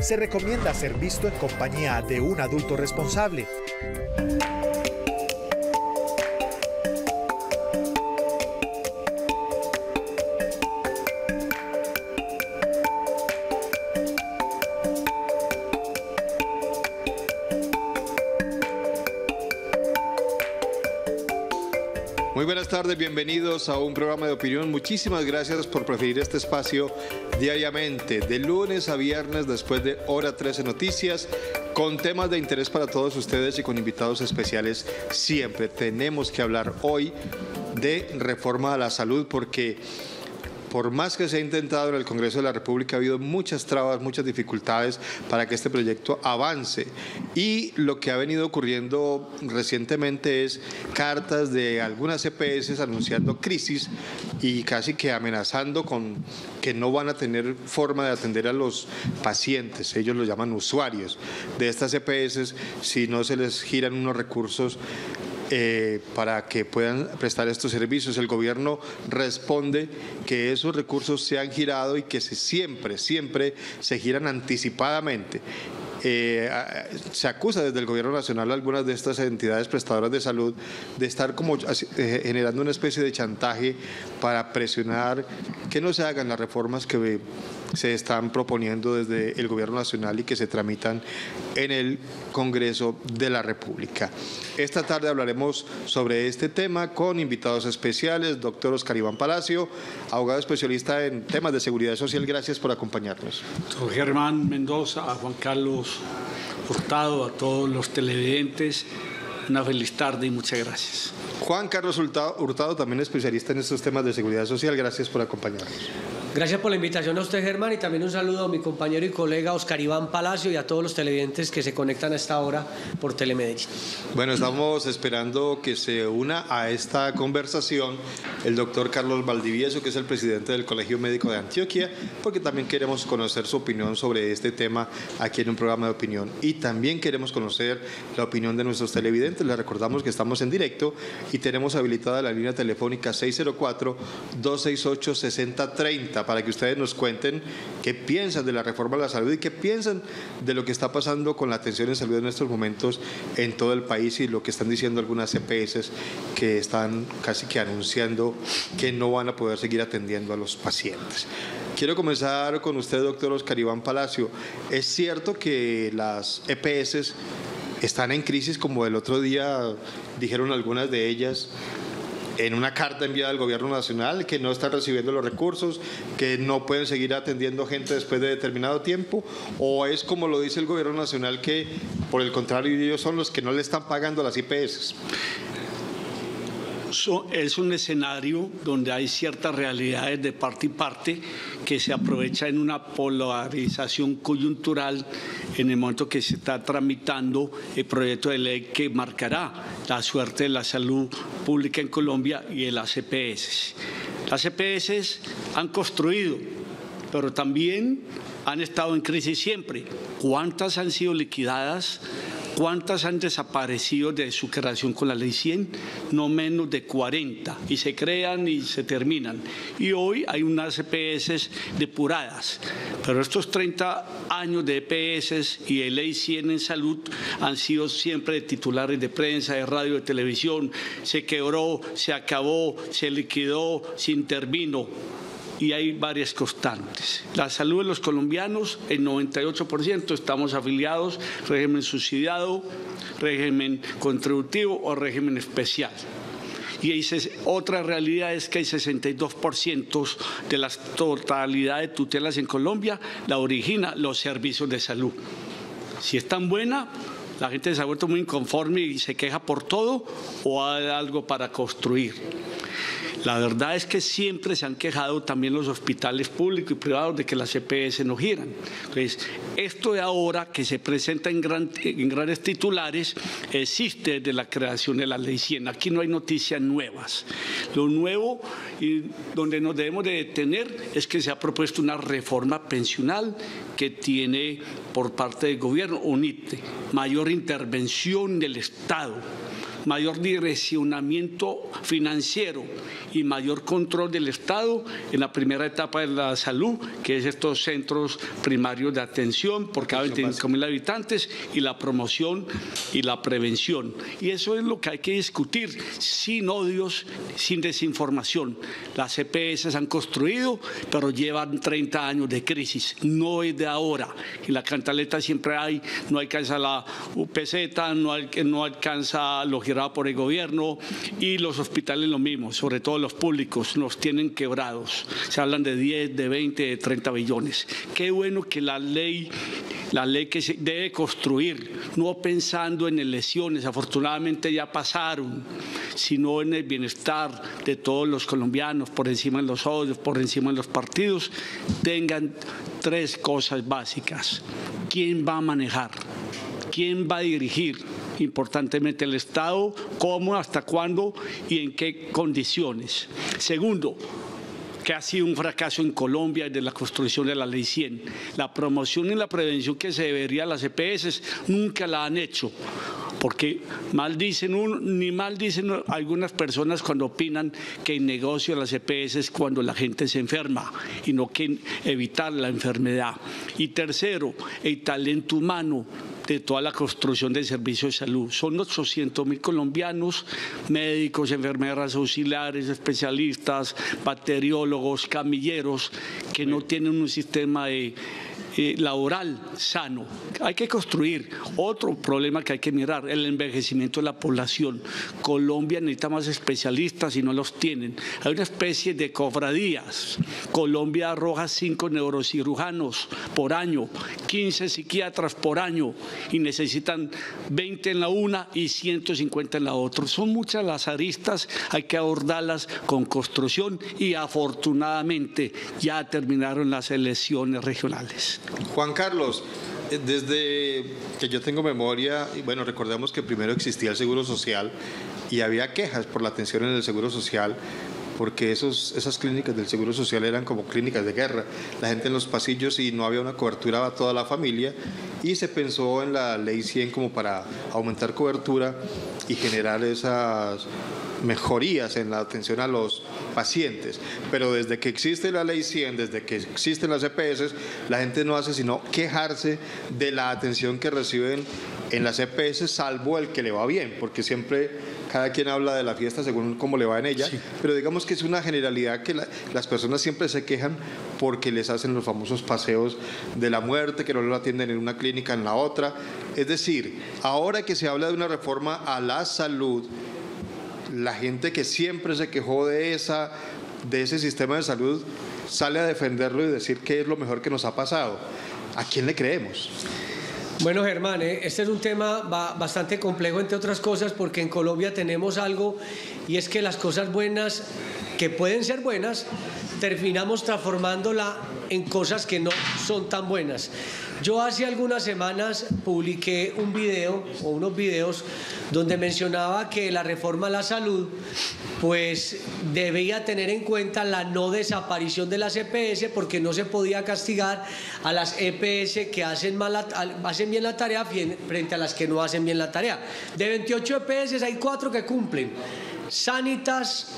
se recomienda ser visto en compañía de un adulto responsable. Muy buenas tardes, bienvenidos a un programa de opinión. Muchísimas gracias por preferir este espacio diariamente, de lunes a viernes, después de Hora 13 Noticias, con temas de interés para todos ustedes y con invitados especiales siempre. Tenemos que hablar hoy de reforma a la salud porque por más que se ha intentado en el Congreso de la República, ha habido muchas trabas, muchas dificultades para que este proyecto avance. Y lo que ha venido ocurriendo recientemente es cartas de algunas EPS anunciando crisis y casi que amenazando con que no van a tener forma de atender a los pacientes. Ellos lo llaman usuarios de estas EPS si no se les giran unos recursos para que puedan prestar estos servicios. El gobierno responde que esos recursos se han girado y que siempre se giran anticipadamente. Se acusa desde el gobierno nacional a algunas de estas entidades prestadoras de salud de estar como generando una especie de chantaje para presionar que no se hagan las reformas que se están proponiendo desde el gobierno nacional y que se tramitan en el Congreso de la República. Esta tarde hablaremos sobre este tema con invitados especiales, doctor Oscar Iván Palacio, abogado especialista en temas de seguridad social. Gracias por acompañarnos. Doctor Germán Mendoza, a Juan Carlos Hurtado, a todos los televidentes, una feliz tarde y muchas gracias. Juan Carlos Hurtado, también especialista en estos temas de seguridad social. Gracias por acompañarnos. Gracias por la invitación a usted, Germán, y también un saludo a mi compañero y colega Oscar Iván Palacio y a todos los televidentes que se conectan a esta hora por Telemedellín. Bueno, estamos esperando que se una a esta conversación el doctor Carlos Valdivieso, que es el presidente del Colegio Médico de Antioquia, porque también queremos conocer su opinión sobre este tema aquí en un programa de opinión. Y también queremos conocer la opinión de nuestros televidentes. Les recordamos que estamos en directo y tenemos habilitada la línea telefónica 604-268-6030 para que ustedes nos cuenten qué piensan de la reforma a la salud y qué piensan de lo que está pasando con la atención en salud en estos momentos en todo el país y lo que están diciendo algunas EPS que están casi que anunciando que no van a poder seguir atendiendo a los pacientes. Quiero comenzar con usted, doctor Oscar Iván Palacio. ¿Es cierto que las EPS están en crisis, como el otro día dijeron algunas de ellas en una carta enviada al gobierno nacional, que no están recibiendo los recursos, que no pueden seguir atendiendo gente después de determinado tiempo? ¿O es como lo dice el gobierno nacional, que por el contrario ellos son los que no le están pagando a las IPS? Es un escenario donde hay ciertas realidades de parte y parte que se aprovecha en una polarización coyuntural en el momento que se está tramitando el proyecto de ley que marcará la suerte de la salud pública en Colombia y de las EPS. Las EPS han construido, pero también han estado en crisis siempre. ¿Cuántas han sido liquidadas? ¿Cuántas han desaparecido de su creación con la Ley 100? No menos de 40, y se crean y se terminan. Y hoy hay unas EPS depuradas, pero estos 30 años de EPS y de Ley 100 en salud han sido siempre de titulares de prensa, de radio, de televisión. Se quebró, se acabó, se liquidó, se intervino. Y hay varias constantes. La salud de los colombianos, el 98% estamos afiliados, régimen subsidiado, régimen contributivo o régimen especial. Y otra realidad es que hay 62% de la totalidad de tutelas en Colombia la origina los servicios de salud. Si es tan buena, la gente se ha vuelto muy inconforme y se queja por todo, o hay algo para construir. La verdad es que siempre se han quejado también los hospitales públicos y privados de que las EPS no giran. Entonces, esto de ahora que se presenta en grandes titulares existe desde la creación de la Ley 100. Aquí no hay noticias nuevas. Lo nuevo y donde nos debemos de detener es que se ha propuesto una reforma pensional que tiene por parte del gobierno un IPTE, mayor intervención del Estado. mayor direccionamiento financiero y mayor control del Estado en la primera etapa de la salud, que es estos centros primarios de atención por cada 25.000 habitantes, y la promoción y la prevención. Y eso es lo que hay que discutir, sin odios, sin desinformación. Las EPS se han construido, pero llevan 30 años de crisis, no es de ahora. En la cantaleta siempre hay, no alcanza la UPZ, no alcanza lo girado por el gobierno, y los hospitales lo mismo, sobre todo los públicos, nos tienen quebrados. Se hablan de 10, de 20, de 30 billones. Qué bueno que la ley que se debe construir, no pensando en elecciones, afortunadamente ya pasaron, sino en el bienestar de todos los colombianos, por encima de los odios, por encima de los partidos, tengan 3 cosas básicas. ¿Quién va a manejar? ¿Quién va a dirigir? Importantemente el Estado, cómo, hasta cuándo y en qué condiciones. Segundo, que ha sido un fracaso en Colombia desde la construcción de la Ley 100. La promoción y la prevención que se debería a las EPS nunca la han hecho, porque ni mal dicen algunas personas cuando opinan que el negocio de las EPS es cuando la gente se enferma y no que evitar la enfermedad. Y tercero, el talento humano de toda la construcción del servicio de salud. Son 800.000 colombianos, médicos, enfermeras auxiliares, especialistas, bacteriólogos, camilleros, que no tienen un sistema laboral sano. Hay que construir. Otro problema que hay que mirar, el envejecimiento de la población. Colombia necesita más especialistas y no los tienen. Hay una especie de cofradías. Colombia arroja 5 neurocirujanos por año, 15 psiquiatras por año, y necesitan 20 en la una y 150 en la otra. Son muchas las aristas, hay que abordarlas con construcción, y afortunadamente ya terminaron las elecciones regionales. Juan Carlos, desde que yo tengo memoria, y bueno, recordemos que primero existía el Seguro Social y había quejas por la atención en el Seguro Social, porque esas clínicas del Seguro Social eran como clínicas de guerra, la gente en los pasillos y no había una cobertura a toda la familia, y se pensó en la Ley 100 como para aumentar cobertura y generar esas mejorías en la atención a los pacientes. Pero desde que existe la Ley 100, desde que existen las EPS, la gente no hace sino quejarse de la atención que reciben en las EPS, salvo el que le va bien, porque siempre cada quien habla de la fiesta según cómo le va en ella, sí. Pero digamos que es una generalidad que las personas siempre se quejan porque les hacen los famosos paseos de la muerte, que no lo atienden en una clínica, en la otra. Es decir, ahora que se habla de una reforma a la salud, la gente que siempre se quejó de ese sistema de salud sale a defenderlo y decir que es lo mejor que nos ha pasado. ¿A quién le creemos? Bueno, Germán, este es un tema bastante complejo, entre otras cosas, porque en Colombia tenemos algo, y es que las cosas buenas, que pueden ser buenas, terminamos transformándola en cosas que no son tan buenas. Yo hace algunas semanas publiqué un video o unos videos donde mencionaba que la reforma a la salud pues debía tener en cuenta la no desaparición de las EPS, porque no se podía castigar a las EPS que hacen bien la tarea frente a las que no hacen bien la tarea. De 28 EPS hay 4 que cumplen: Sanitas,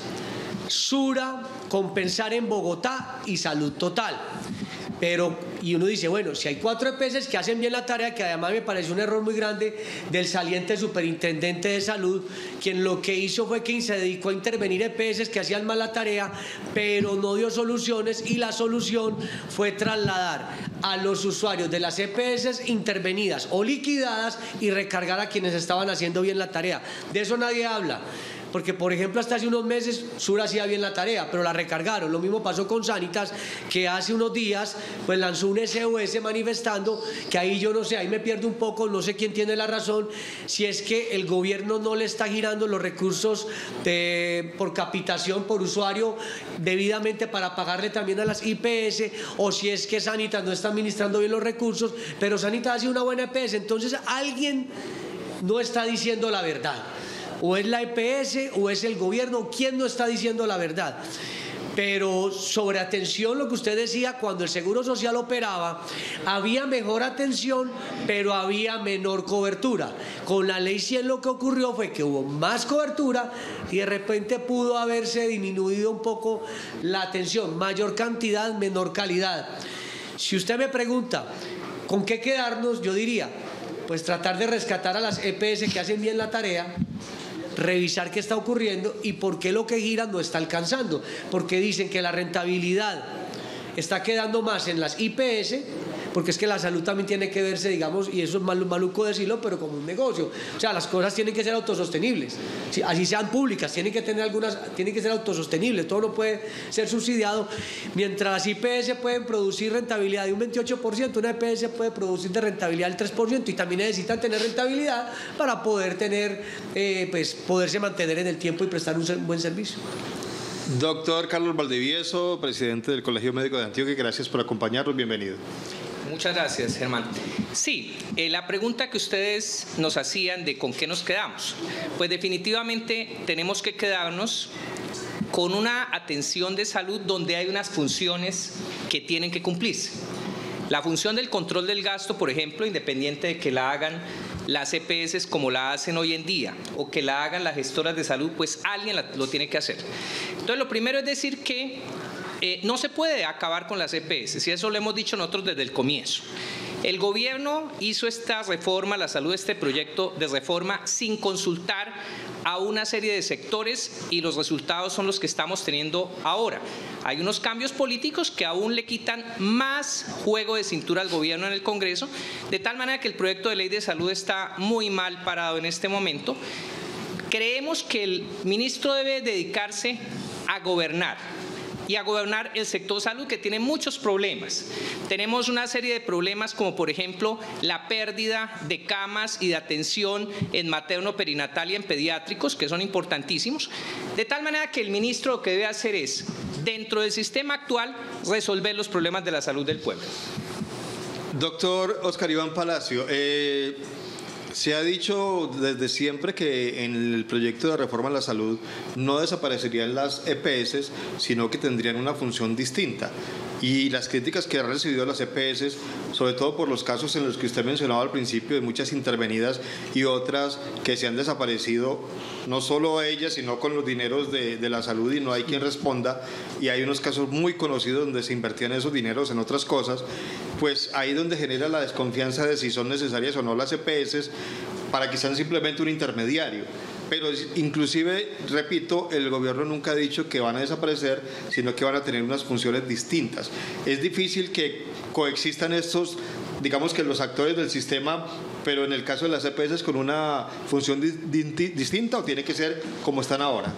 Sura, Compensar en Bogotá y Salud Total. Y uno dice, bueno, si hay 4 EPS que hacen bien la tarea, que además me parece un error muy grande del saliente superintendente de salud, quien lo que hizo fue que se dedicó a intervenir EPS que hacían mal la tarea, pero no dio soluciones, y la solución fue trasladar a los usuarios de las EPS intervenidas o liquidadas y recargar a quienes estaban haciendo bien la tarea. De eso nadie habla. Porque, por ejemplo, hasta hace unos meses Sura hacía bien la tarea, pero la recargaron. Lo mismo pasó con Sanitas, que hace unos días pues lanzó un SOS manifestando, que ahí yo no sé, ahí me pierdo un poco, no sé quién tiene la razón, si es que el gobierno no le está girando los recursos por capitación, por usuario, debidamente para pagarle también a las IPS, o si es que Sanitas no está administrando bien los recursos, pero Sanitas hace una buena EPS. Entonces alguien no está diciendo la verdad. O es la EPS o es el gobierno, ¿quién no está diciendo la verdad? Pero sobre atención, lo que usted decía, cuando el Seguro Social operaba, había mejor atención, pero había menor cobertura. Con la Ley 100 lo que ocurrió fue que hubo más cobertura y de repente pudo haberse disminuido un poco la atención, mayor cantidad, menor calidad. Si usted me pregunta, ¿con qué quedarnos? Yo diría, pues tratar de rescatar a las EPS que hacen bien la tarea, revisar qué está ocurriendo y por qué lo que gira no está alcanzando, porque dicen que la rentabilidad está quedando más en las IPS, porque es que la salud también tiene que verse, digamos, y eso es maluco decirlo, pero como un negocio. O sea, las cosas tienen que ser autosostenibles, así sean públicas, tienen que ser autosostenibles, todo no puede ser subsidiado. Mientras las IPS pueden producir rentabilidad de un 28%, una EPS puede producir de rentabilidad del 3% y también necesitan tener rentabilidad para poder poderse mantener en el tiempo y prestar un buen servicio. Doctor Carlos Valdivieso, presidente del Colegio Médico de Antioquia, gracias por acompañarnos, bienvenido. Muchas gracias, Germán. Sí, la pregunta que ustedes nos hacían de con qué nos quedamos, pues definitivamente tenemos que quedarnos con una atención de salud donde hay unas funciones que tienen que cumplirse. La función del control del gasto, por ejemplo, independiente de que la hagan las EPS como la hacen hoy en día o que la hagan las gestoras de salud, pues alguien lo tiene que hacer. Entonces, lo primero es decir que no se puede acabar con las EPS, y eso lo hemos dicho nosotros desde el comienzo. El gobierno hizo esta reforma, la salud, este proyecto de reforma sin consultar a una serie de sectores y los resultados son los que estamos teniendo ahora. Hay unos cambios políticos que aún le quitan más juego de cintura al gobierno en el Congreso, de tal manera que el proyecto de ley de salud está muy mal parado en este momento. Creemos que el ministro debe dedicarse a gobernar y a gobernar el sector salud, que tiene muchos problemas. Tenemos una serie de problemas como, por ejemplo, la pérdida de camas y de atención en materno-perinatal y en pediátricos, que son importantísimos, de tal manera que el ministro lo que debe hacer es, dentro del sistema actual, resolver los problemas de la salud del pueblo. Doctor Oscar Iván Palacio, se ha dicho desde siempre que en el proyecto de reforma a la salud no desaparecerían las EPS, sino que tendrían una función distinta. Y las críticas que han recibido las EPS, sobre todo por los casos en los que usted mencionaba al principio, de muchas intervenidas y otras que se han desaparecido, no solo ellas, sino con los dineros de la salud y no hay quien responda, y hay unos casos muy conocidos donde se invertían esos dineros en otras cosas, pues ahí donde genera la desconfianza de si son necesarias o no las EPS para que sean simplemente un intermediario. Pero inclusive, repito, el gobierno nunca ha dicho que van a desaparecer, sino que van a tener unas funciones distintas. Es difícil que coexistan estos, digamos que los actores del sistema, pero en el caso de las EPS con una función distinta, ¿o tiene que ser como están ahora?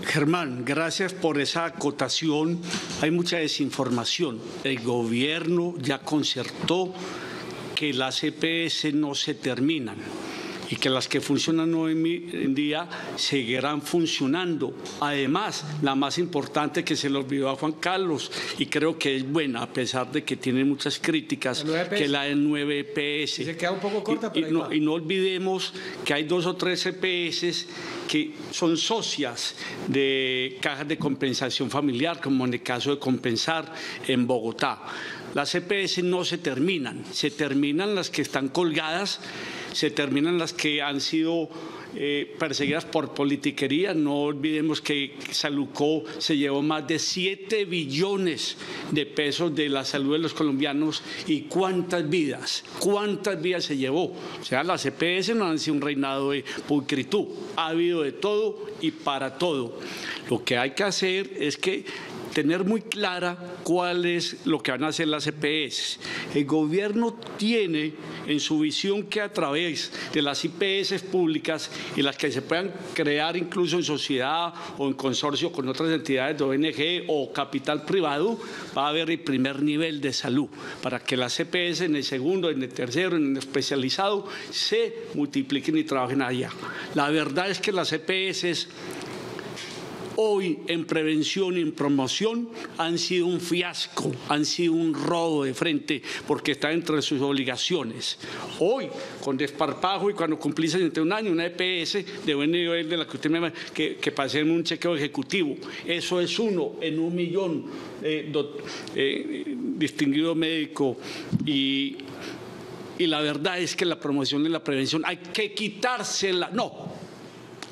Germán, gracias por esa acotación. Hay mucha desinformación. El gobierno ya concertó que las EPS no se terminan y que las que funcionan hoy en día seguirán funcionando. Además, la más importante que se le olvidó a Juan Carlos, y creo que es buena, a pesar de que tiene muchas críticas, que la de 9 EPS. Se queda un poco corta, pero y no olvidemos que hay 2 o 3 EPS que son socias de cajas de compensación familiar, como en el caso de Compensar en Bogotá. Las EPS no se terminan las que están colgadas, se terminan las que han sido perseguidas por politiquería. No olvidemos que Salucó se llevó más de 7 billones de pesos de la salud de los colombianos, y cuántas vidas se llevó. O sea, las EPS no han sido un reinado de pulcritud, ha habido de todo y para todo. Lo que hay que hacer es tener muy clara cuál es lo que van a hacer las EPS. El gobierno tiene en su visión que a través de las IPS públicas y las que se puedan crear incluso en sociedad o en consorcio con otras entidades de ONG o capital privado, va a haber el primer nivel de salud para que las EPS en el segundo, en el tercero, en el especializado se multipliquen y trabajen allá. La verdad es que las EPS hoy en prevención y en promoción han sido un fiasco, han sido un robo de frente porque está entre sus obligaciones. Hoy, con desparpajo y cuando cumplí 61 años, una EPS de buen nivel de la que usted me que pasé en un chequeo ejecutivo. Eso es 1 en 1 millón, distinguido médico. Y la verdad es que la promoción y la prevención hay que quitársela,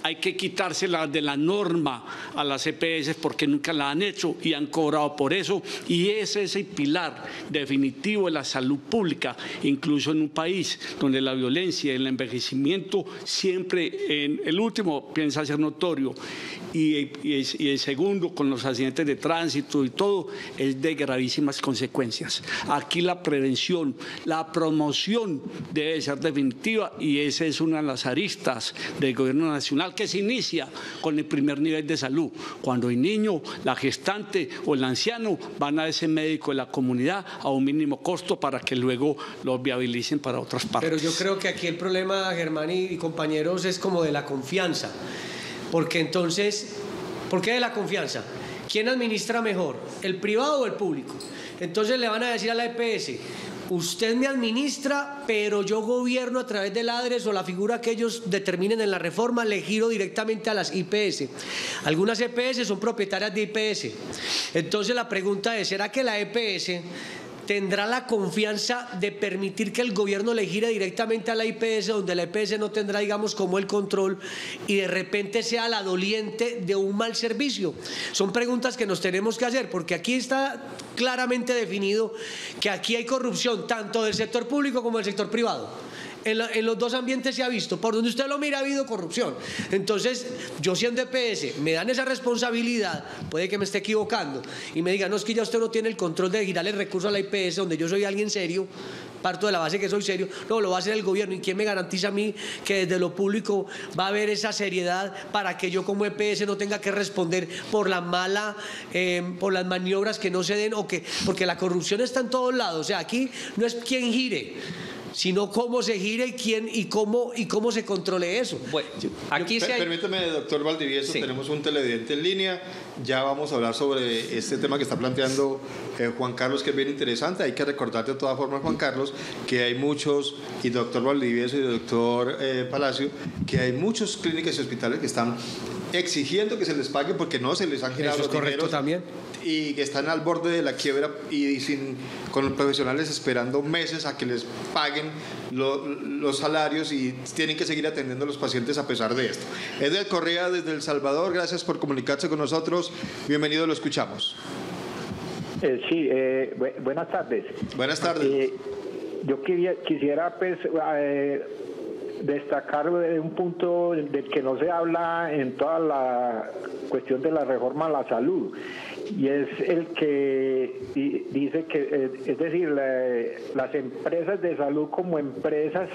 hay que quitársela de la norma a las EPS porque nunca la han hecho y han cobrado por eso. Y ese es el pilar definitivo de la salud pública, incluso en un país donde la violencia y el envejecimiento siempre, en el último, piensa ser notorio. Y el segundo, con los accidentes de tránsito y todo, es de gravísimas consecuencias. Aquí la prevención, la promoción debe ser definitiva y esa es una de las aristas del Gobierno Nacional que se inicia con el primer nivel de salud. Cuando el niño, la gestante o el anciano van a ese médico de la comunidad a un mínimo costo para que luego los viabilicen para otras partes. Pero yo creo que aquí el problema, Germán y compañeros, es como de la confianza. Porque entonces, ¿por qué de la confianza? ¿Quién administra mejor, el privado o el público? Entonces le van a decir a la EPS, usted me administra, pero yo gobierno a través del ADRES o la figura que ellos determinen en la reforma, le giro directamente a las IPS. Algunas EPS son propietarias de IPS. Entonces la pregunta es, ¿será que la EPS tendrá la confianza de permitir que el gobierno le gire directamente a la IPS, donde la IPS no tendrá, digamos, como el control y de repente sea la doliente de un mal servicio? Son preguntas que nos tenemos que hacer, porque aquí está claramente definido que aquí hay corrupción tanto del sector público como del sector privado. En los dos ambientes se ha visto, por donde usted lo mira ha habido corrupción. Entonces, yo siendo EPS, me dan esa responsabilidad, puede que me esté equivocando, y me digan, no, es que ya usted no tiene el control de girarle el recurso a la IPS, donde yo soy alguien serio, parto de la base que soy serio, no, lo va a hacer el gobierno, ¿y quién me garantiza a mí que desde lo público va a haber esa seriedad para que yo como EPS no tenga que responder por la mala, por las maniobras que no se den, porque la corrupción está en todos lados? O sea, aquí no es quién gire, sino cómo se gira y quién y cómo se controle eso. Bueno, aquí permítame, doctor Valdivieso, sí. Tenemos un televidente en línea, ya vamos a hablar sobre este tema que está planteando Juan Carlos, que es bien interesante. Hay que recordar de todas formas, Juan Carlos, que hay muchos, y doctor Valdivieso y doctor Palacio, que hay muchos clínicas y hospitales que están exigiendo que se les pague porque no se les han girado los dineros también, y que están al borde de la quiebra y con los profesionales esperando meses a que les paguen los salarios y tienen que seguir atendiendo a los pacientes a pesar de esto. Edel Correa desde El Salvador, gracias por comunicarse con nosotros, bienvenido, lo escuchamos. Sí, buenas tardes. Buenas tardes. Yo quisiera pues destacar un punto del que no se habla en toda la cuestión de la reforma a la salud, y es el que dice que, es decir, las empresas de salud como empresas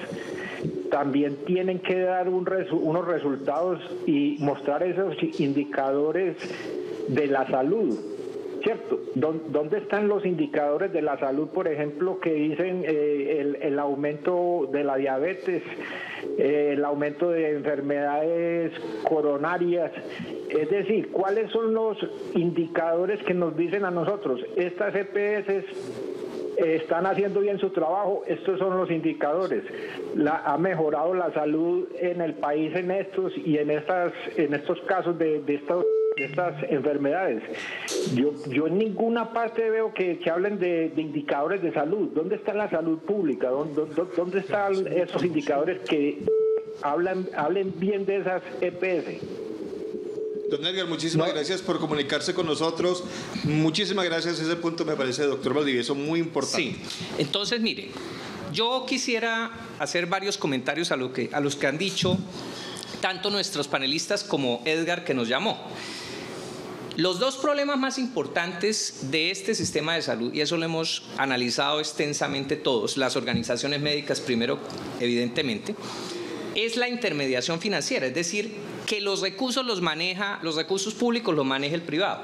también tienen que dar unos resultados y mostrar esos indicadores de la salud, ¿cierto? ¿Dónde están los indicadores de la salud, por ejemplo, que dicen el aumento de la diabetes, el aumento de enfermedades coronarias? Es decir, ¿cuáles son los indicadores que nos dicen a nosotros? Estas EPS están haciendo bien su trabajo, estos son los indicadores. Ha mejorado la salud en el país en estos casos de estas enfermedades. Yo en ninguna parte veo que hablen de indicadores de salud. ¿Dónde está la salud pública? ¿Dónde están esos indicadores que hablen bien de esas EPS? Don Edgar, muchísimas gracias por comunicarse con nosotros. Muchísimas gracias. Ese punto me parece, doctor Valdivieso, muy importante. Sí, entonces mire, yo quisiera hacer varios comentarios a los que han dicho tanto nuestros panelistas como Edgar, que nos llamó. Los dos problemas más importantes de este sistema de salud, y eso lo hemos analizado extensamente todos, las organizaciones médicas primero, evidentemente, es la intermediación financiera, es decir, que los recursos públicos los maneja el privado.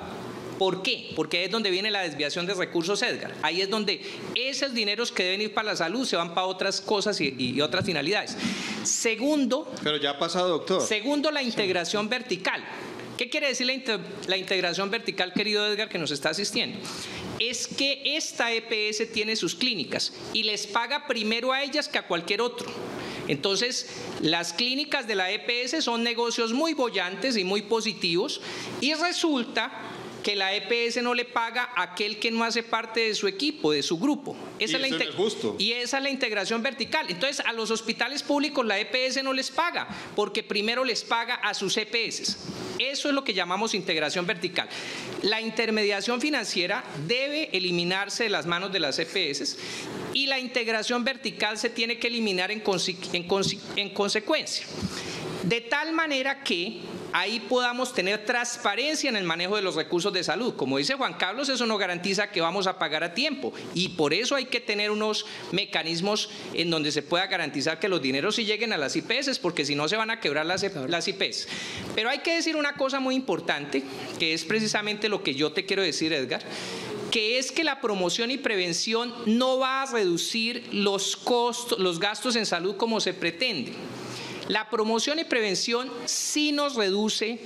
¿Por qué? Porque es donde viene la desviación de recursos, Edgar. Ahí es donde esos dineros que deben ir para la salud se van para otras cosas y otras finalidades. Segundo... Pero ya ha pasado, doctor. Segundo, la integración vertical. ¿Qué quiere decir la integración vertical, querido Edgar, que nos está asistiendo? Es que esta EPS tiene sus clínicas y les paga primero a ellas que a cualquier otro. Entonces, las clínicas de la EPS son negocios muy bollantes y muy positivos, y resulta que la EPS no le paga a aquel que no hace parte de su equipo, de su grupo. Esa no es justo. Y esa es la integración vertical. Entonces, a los hospitales públicos la EPS no les paga, porque primero les paga a sus EPS. Eso es lo que llamamos integración vertical. La intermediación financiera debe eliminarse de las manos de las EPS, y la integración vertical se tiene que eliminar en consecuencia. De tal manera que ahí podamos tener transparencia en el manejo de los recursos de salud. Como dice Juan Carlos, eso no garantiza que vamos a pagar a tiempo, y por eso hay que tener unos mecanismos en donde se pueda garantizar que los dineros sí lleguen a las IPS, porque si no se van a quebrar las IPS. Pero hay que decir una cosa muy importante, que es precisamente lo que yo te quiero decir, Edgar, que es que la promoción y prevención no va a reducir los costos, los gastos en salud como se pretende. La promoción y prevención sí nos reduce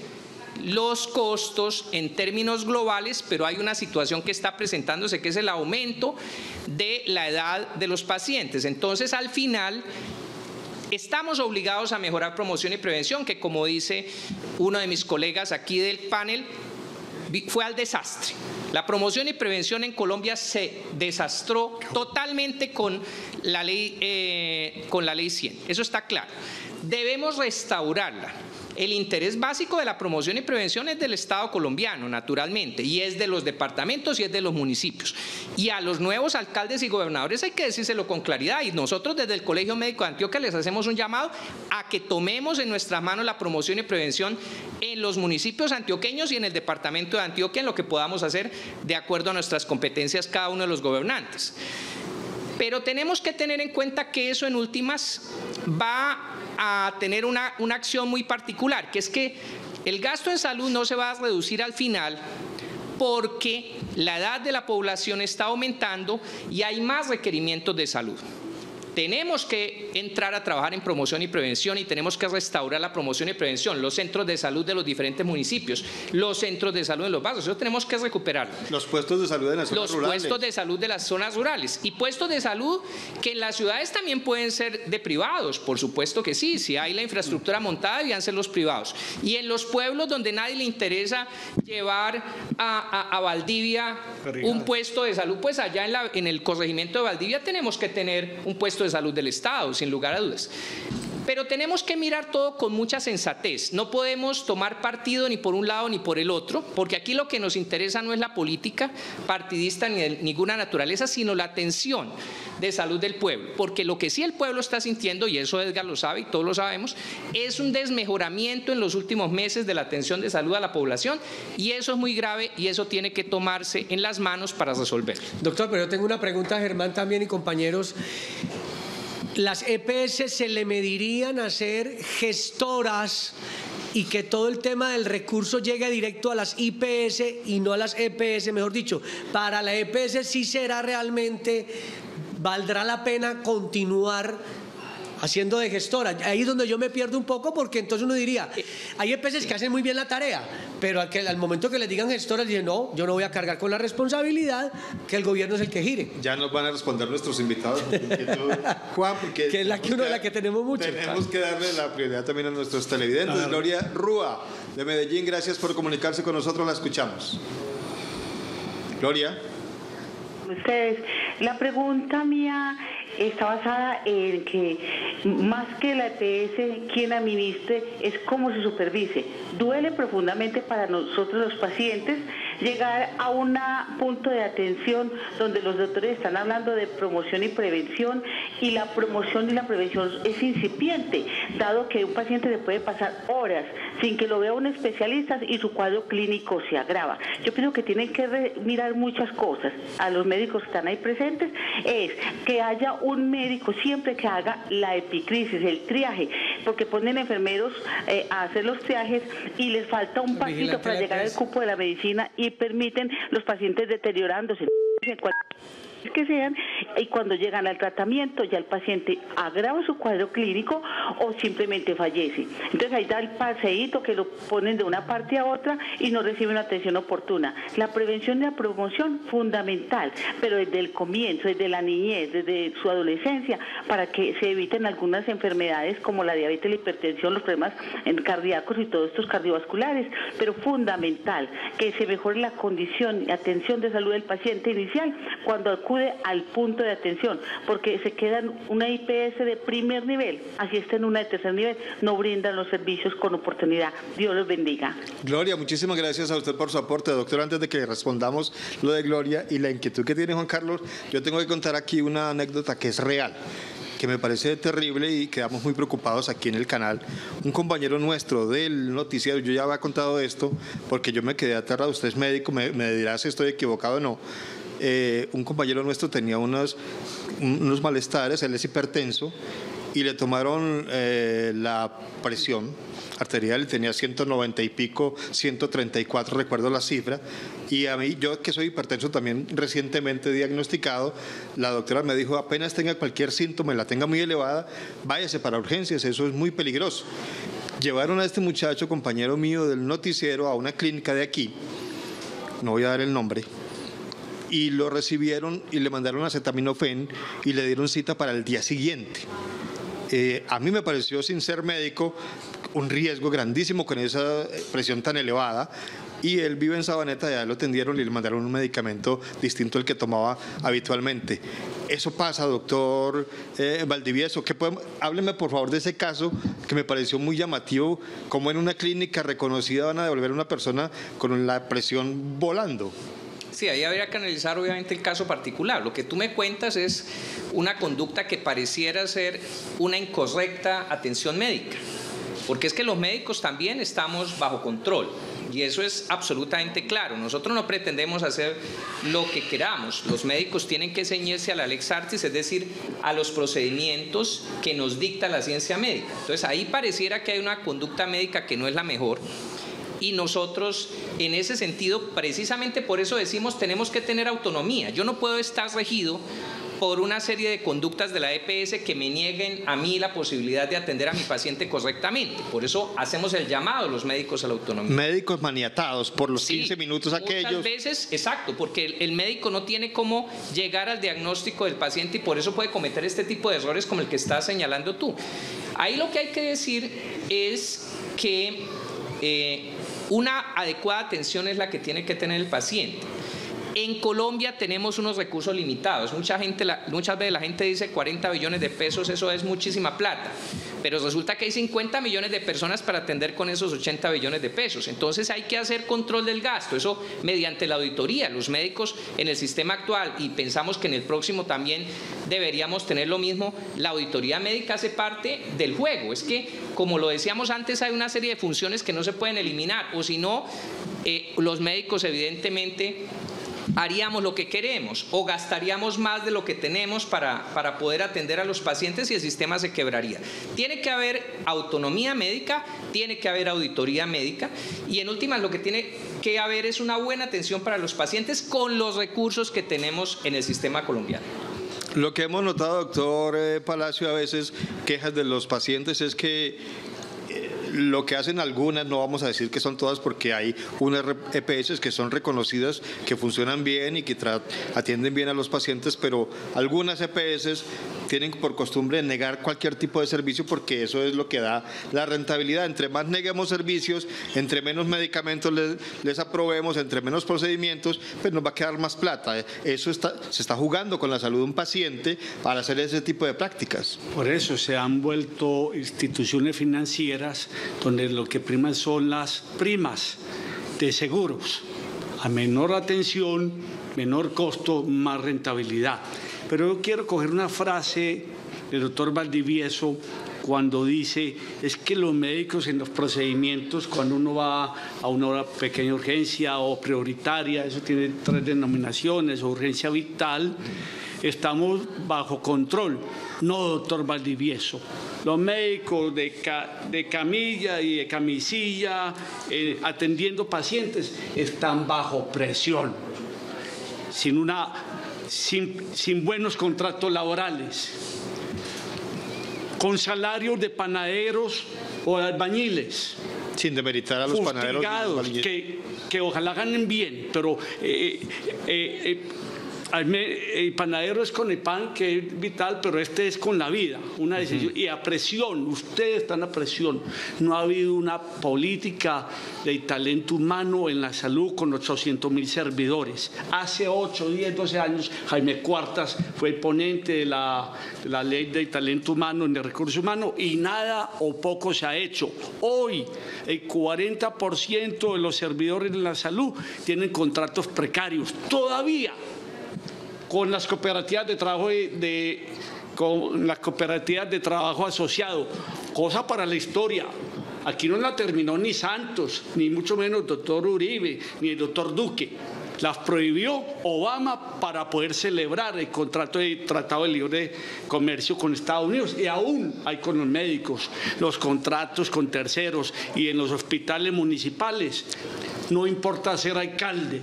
los costos en términos globales, pero hay una situación que está presentándose, que es el aumento de la edad de los pacientes. Entonces, al final, estamos obligados a mejorar promoción y prevención, que, como dice uno de mis colegas aquí del panel, fue al desastre. La promoción y prevención en Colombia se desastró totalmente con la ley 100. Eso está claro. Debemos restaurarla. El interés básico de la promoción y prevención es del Estado colombiano, naturalmente, y es de los departamentos y es de los municipios. Y a los nuevos alcaldes y gobernadores hay que decírselo con claridad, y nosotros desde el Colegio Médico de Antioquia les hacemos un llamado a que tomemos en nuestras manos la promoción y prevención en los municipios antioqueños y en el departamento de Antioquia, en lo que podamos hacer de acuerdo a nuestras competencias cada uno de los gobernantes. Pero tenemos que tener en cuenta que eso en últimas va a tener una acción muy particular, que es que el gasto en salud no se va a reducir al final, porque la edad de la población está aumentando y hay más requerimientos de salud. Tenemos que entrar a trabajar en promoción y prevención, y tenemos que restaurar la promoción y prevención, los centros de salud de los diferentes municipios, los centros de salud en los barrios, eso tenemos que recuperarlo. Los puestos de salud en las zonas rurales. Los puestos de salud de las zonas rurales, y puestos de salud que en las ciudades también pueden ser de privados, por supuesto que sí, si hay la infraestructura montada debían ser los privados. Y en los pueblos donde nadie le interesa llevar a Valdivia un puesto de salud, pues allá en el corregimiento de Valdivia tenemos que tener un puesto de salud del Estado, sin lugar a dudas. Pero tenemos que mirar todo con mucha sensatez. No podemos tomar partido ni por un lado ni por el otro, porque aquí lo que nos interesa no es la política partidista ni de ninguna naturaleza, sino la atención de salud del pueblo. Porque lo que sí el pueblo está sintiendo, y eso Edgar lo sabe y todos lo sabemos, es un desmejoramiento en los últimos meses de la atención de salud a la población, y eso es muy grave y eso tiene que tomarse en las manos para resolverlo. Doctor, pero yo tengo una pregunta a Germán también y compañeros. ¿Las EPS se le medirían a ser gestoras y que todo el tema del recurso llegue directo a las IPS y no a las EPS? Mejor dicho, para la EPS sí será realmente, ¿valdrá la pena continuar haciendo de gestora? Ahí es donde yo me pierdo un poco, porque entonces uno diría, hay EPS que hacen muy bien la tarea, pero al momento que les digan gestoras, dicen, no, yo no voy a cargar con la responsabilidad, que el gobierno es el que gire. Ya nos van a responder nuestros invitados, Juan, porque que es la que tenemos mucho. Tenemos que darle la prioridad también a nuestros televidentes. Claro. Gloria Rúa, de Medellín, gracias por comunicarse con nosotros, la escuchamos. Gloria. Ustedes, la pregunta mía está basada en que más que la EPS, quien administre es cómo se supervise. Duele profundamente para nosotros los pacientes llegar a un punto de atención donde los doctores están hablando de promoción y prevención, y la promoción y la prevención es incipiente, dado que un paciente le puede pasar horas sin que lo vea un especialista y su cuadro clínico se agrava. Yo pienso que tienen que mirar muchas cosas a los médicos que están ahí presentes, es que haya un médico siempre que haga la epicrisis, el triaje, porque ponen enfermeros a hacer los triajes y les falta un pasito para llegar al cupo de la medicina y permiten los pacientes deteriorándose. que sean, y cuando llegan al tratamiento ya el paciente agrava su cuadro clínico o simplemente fallece. Entonces ahí da el paseíto que lo ponen de una parte a otra y no recibe una atención oportuna. La prevención y la promoción fundamental, pero desde el comienzo, desde la niñez, desde su adolescencia, para que se eviten algunas enfermedades como la diabetes, la hipertensión, los problemas cardíacos y todos estos cardiovasculares, pero fundamental que se mejore la condición y atención de salud del paciente inicial cuando acude al punto de atención, porque se queda en una IPS de primer nivel, así está en una de tercer nivel, no brindan los servicios con oportunidad. Dios los bendiga. Gloria, muchísimas gracias a usted por su aporte, doctor. Antes de que respondamos lo de Gloria y la inquietud que tiene Juan Carlos, yo tengo que contar aquí una anécdota que es real, que me parece terrible y quedamos muy preocupados aquí en el canal. Un compañero nuestro del noticiero, yo ya había contado esto porque yo me quedé aterrado, usted es médico, me dirá si estoy equivocado o no. Un compañero nuestro tenía unos malestares, él es hipertenso, y le tomaron la presión arterial, tenía 190 y pico, 134, recuerdo la cifra, y a mí, yo que soy hipertenso también recientemente diagnosticado, la doctora me dijo, apenas tenga cualquier síntoma y la tenga muy elevada, váyase para urgencias, eso es muy peligroso. Llevaron a este muchacho, compañero mío del noticiero, a una clínica de aquí, no voy a dar el nombre, y lo recibieron y le mandaron acetaminofén y le dieron cita para el día siguiente. A mí me pareció, sin ser médico, un riesgo grandísimo con esa presión tan elevada, y él vive en Sabaneta, ya lo atendieron y le mandaron un medicamento distinto al que tomaba habitualmente. Eso pasa, doctor Valdivieso. Hábleme por favor de ese caso que me pareció muy llamativo, cómo en una clínica reconocida van a devolver a una persona con la presión volando. Sí, ahí habría que analizar obviamente el caso particular. Lo que tú me cuentas es una conducta que pareciera ser una incorrecta atención médica, porque es que los médicos también estamos bajo control y eso es absolutamente claro. Nosotros no pretendemos hacer lo que queramos. Los médicos tienen que ceñirse a la lex artis, es decir, a los procedimientos que nos dicta la ciencia médica. Entonces ahí pareciera que hay una conducta médica que no es la mejor. Y nosotros, en ese sentido, precisamente por eso decimos, tenemos que tener autonomía. Yo no puedo estar regido por una serie de conductas de la EPS que me nieguen a mí la posibilidad de atender a mi paciente correctamente. Por eso hacemos el llamado a los médicos a la autonomía. Médicos maniatados por los 15 minutos aquellos. Muchas veces, exacto, porque el médico no tiene cómo llegar al diagnóstico del paciente y por eso puede cometer este tipo de errores como el que estás señalando tú. Ahí lo que hay que decir es que una adecuada atención es la que tiene que tener el paciente. En Colombia tenemos unos recursos limitados. Muchas veces la gente dice 40 billones de pesos, eso es muchísima plata. Pero resulta que hay 50 millones de personas para atender con esos 80 billones de pesos. Entonces hay que hacer control del gasto, eso mediante la auditoría. Los médicos en el sistema actual, y pensamos que en el próximo también deberíamos tener lo mismo, la auditoría médica hace parte del juego. Es que, como lo decíamos antes, hay una serie de funciones que no se pueden eliminar, o si no, los médicos evidentemente haríamos lo que queremos o gastaríamos más de lo que tenemos para poder atender a los pacientes y el sistema se quebraría. Tiene que haber autonomía médica, tiene que haber auditoría médica y en últimas lo que tiene que haber es una buena atención para los pacientes con los recursos que tenemos en el sistema colombiano. Lo que hemos notado, doctor Palacio, a veces quejas de los pacientes es que lo que hacen algunas, no vamos a decir que son todas porque hay unas EPS que son reconocidas, que funcionan bien y que atienden bien a los pacientes, pero algunas EPS tienen por costumbre negar cualquier tipo de servicio porque eso es lo que da la rentabilidad. Entre más neguemos servicios, entre menos medicamentos les aprobemos, entre menos procedimientos, pues nos va a quedar más plata. Eso se está jugando con la salud de un paciente para hacer ese tipo de prácticas. Por eso se han vuelto instituciones financieras donde lo que priman son las primas de seguros. A menor atención, menor costo, más rentabilidad. Pero yo quiero coger una frase del doctor Valdivieso cuando dice, es que los médicos en los procedimientos, cuando uno va a una pequeña urgencia o prioritaria, eso tiene 3 denominaciones, o urgencia vital, estamos bajo control. No, doctor Valdivieso. Los médicos de camilla y de camisilla atendiendo pacientes están bajo presión, sin una sin buenos contratos laborales, con salarios de panaderos o de albañiles. Sin demeritar a los panaderos. Que ojalá ganen bien, pero el panadero es con el pan, que es vital, pero este es con la vida, una decisión. Y a presión, ustedes están a presión. No ha habido una política de talento humano en la salud con 800.000 servidores. Hace 8, 10, 12 años, Jaime Cuartas fue el ponente de la ley de talento humano en el recurso humano y nada o poco se ha hecho. Hoy, el 40% de los servidores de la salud tienen contratos precarios. Todavía. Con las cooperativas de trabajo con las cooperativas de trabajo asociado, cosa para la historia. Aquí no la terminó ni Santos, ni mucho menos el doctor Uribe, ni el doctor Duque. Las prohibió Obama para poder celebrar el contrato de Tratado de Libre Comercio con Estados Unidos. Y aún hay con los médicos, los contratos con terceros y en los hospitales municipales. No importa ser alcalde.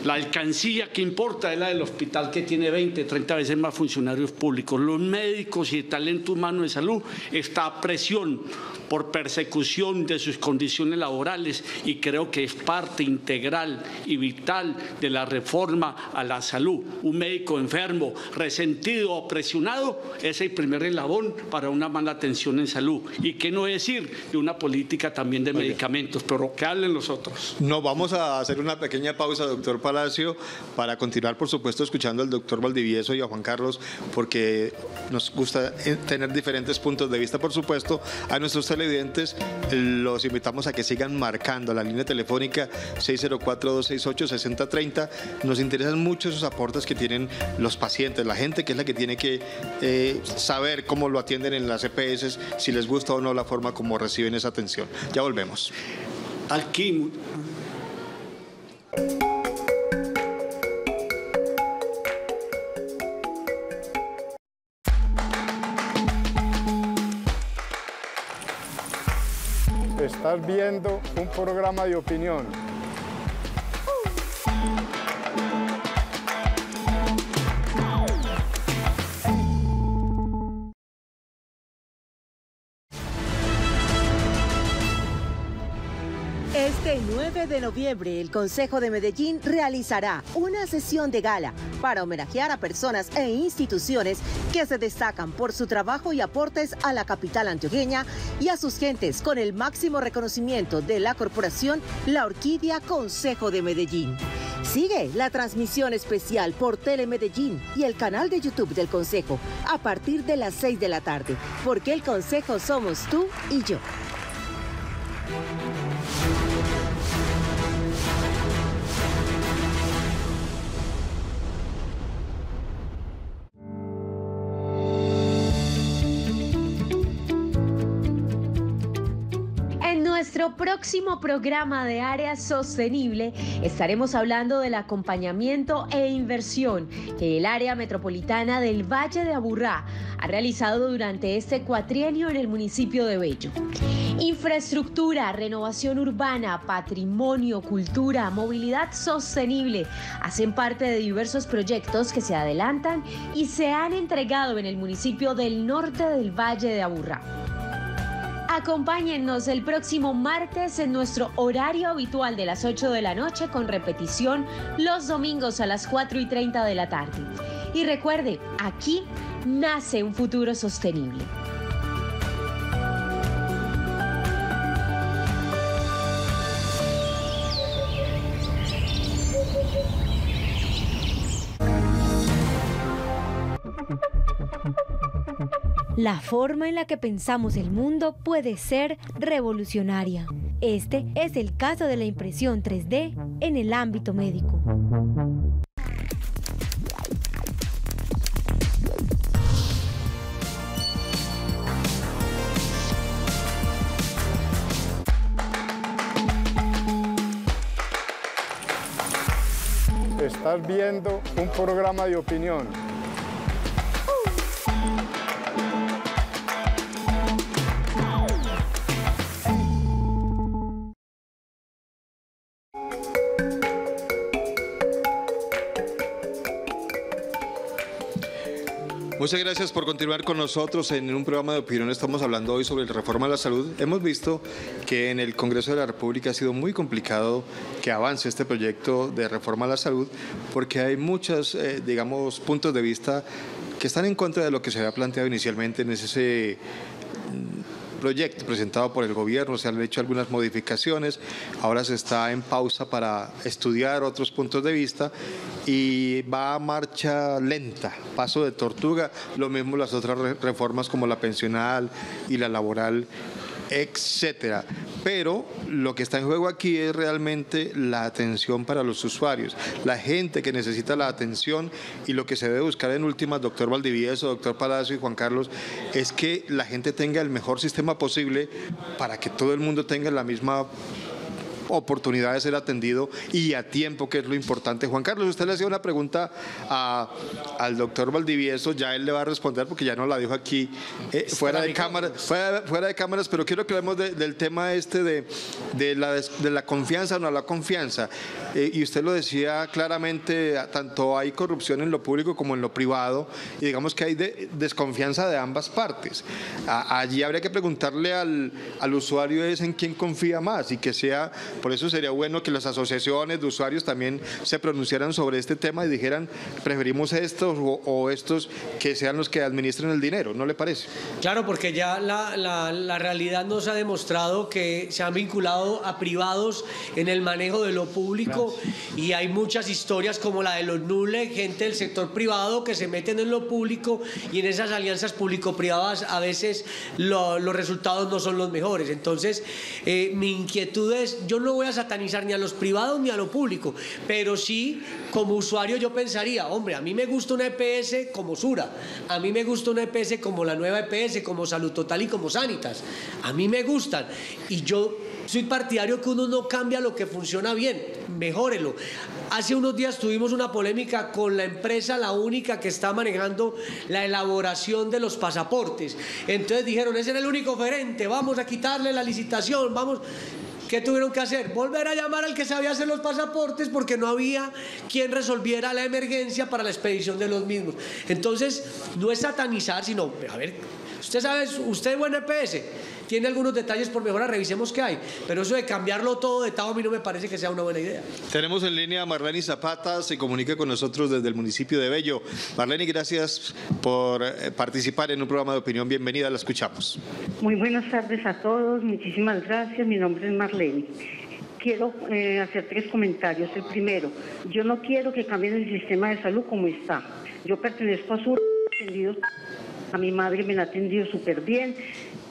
La alcancía que importa es la del hospital, que tiene 20, 30 veces más funcionarios públicos. Los médicos y el talento humano de salud está a presión por persecución de sus condiciones laborales y creo que es parte integral y vital de la reforma a la salud. Un médico enfermo, resentido o presionado es el primer eslabón para una mala atención en salud. Y qué no decir de una política también de medicamentos, pero que hablen los otros. No, vamos a hacer una pequeña pausa, doctor Palacio, para continuar, por supuesto, escuchando al doctor Valdivieso y a Juan Carlos, porque nos gusta tener diferentes puntos de vista, por supuesto. A nuestros televidentes los invitamos a que sigan marcando la línea telefónica 604-268-6030. Nos interesan mucho esos aportes que tienen los pacientes, la gente que es la que tiene que saber cómo lo atienden en las EPS, si les gusta o no la forma como reciben esa atención. Ya volvemos. Aquí. Estás viendo un programa de opinión. Este 9 de noviembre, el Consejo de Medellín realizará una sesión de gala para homenajear a personas e instituciones que se destacan por su trabajo y aportes a la capital antioqueña y a sus gentes con el máximo reconocimiento de la corporación La Orquídea Consejo de Medellín. Sigue la transmisión especial por Telemedellín y el canal de YouTube del Consejo a partir de las 6 de la tarde, porque el Consejo somos tú y yo. En nuestro próximo programa de Área Sostenible estaremos hablando del acompañamiento e inversión que el área metropolitana del Valle de Aburrá ha realizado durante este cuatrienio en el municipio de Bello. Infraestructura, renovación urbana, patrimonio, cultura, movilidad sostenible hacen parte de diversos proyectos que se adelantan y se han entregado en el municipio del norte del Valle de Aburrá. Acompáñennos el próximo martes en nuestro horario habitual de las 8 de la noche con repetición los domingos a las 4:30 de la tarde. Y recuerde, aquí nace un futuro sostenible. La forma en la que pensamos el mundo puede ser revolucionaria. Este es el caso de la impresión 3D en el ámbito médico. Estás viendo un programa de opinión. Muchas gracias por continuar con nosotros en un programa de opinión. Estamos hablando hoy sobre la reforma a la salud. Hemos visto que en el Congreso de la República ha sido muy complicado que avance este proyecto de reforma a la salud porque hay muchos, digamos, puntos de vista que están en contra de lo que se había planteado inicialmente en ese proyecto presentado por el gobierno. Se han hecho algunas modificaciones, ahora se está en pausa para estudiar otros puntos de vista y va a marcha lenta, paso de tortuga, lo mismo las otras reformas como la pensional y la laboral, etcétera. Pero lo que está en juego aquí es realmente la atención para los usuarios, la gente que necesita la atención, y lo que se debe buscar en últimas, doctor Valdivieso, doctor Palacio y Juan Carlos, es que la gente tenga el mejor sistema posible para que todo el mundo tenga la misma oportunidad de ser atendido y a tiempo, que es lo importante. Juan Carlos, usted le hacía una pregunta al doctor Valdivieso, ya él le va a responder porque ya nos la dijo aquí fuera de cámaras, pero quiero que hablemos del tema este de la confianza o no la confianza. Y usted lo decía claramente, tanto hay corrupción en lo público como en lo privado, y digamos que hay desconfianza de ambas partes. Allí habría que preguntarle al usuario es en quién confía más, y que sea. Por eso sería bueno que las asociaciones de usuarios también se pronunciaran sobre este tema y dijeran, preferimos estos o estos que sean los que administren el dinero, ¿no le parece? Claro, porque ya la realidad nos ha demostrado que se han vinculado a privados en el manejo de lo público. Gracias. Y hay muchas historias como la de los NULE, gente del sector privado que se meten en lo público, y en esas alianzas público-privadas a veces los resultados no son los mejores. Entonces, mi inquietud es, yo no voy a satanizar ni a los privados ni a lo público, pero sí, como usuario yo pensaría, hombre, a mí me gusta una EPS como Sura, a mí me gusta una EPS como la nueva EPS, como Salud Total y como Sanitas, a mí me gustan, y yo soy partidario que uno no cambia lo que funciona bien, mejórelo. Hace unos días tuvimos una polémica con la empresa, la única que está manejando la elaboración de los pasaportes. Entonces dijeron, ese era el único oferente, vamos a quitarle la licitación, vamos. ¿Qué tuvieron que hacer? Volver a llamar al que sabía hacer los pasaportes porque no había quien resolviera la emergencia para la expedición de los mismos. Entonces, no es satanizar, sino, a ver, usted sabe, usted es buen EPS, tiene algunos detalles por mejorar, revisemos qué hay. Pero eso de cambiarlo todo de Tao a mí no me parece que sea una buena idea. Tenemos en línea a Marlene Zapata, se comunica con nosotros desde el municipio de Bello. Marlene, gracias por participar en un programa de opinión. Bienvenida, la escuchamos. Muy buenas tardes a todos, muchísimas gracias. Mi nombre es Marlene. Quiero hacer 3 comentarios. El primero, yo no quiero que cambien el sistema de salud como está. Yo pertenezco a Sur, a mi madre me la ha atendido súper bien,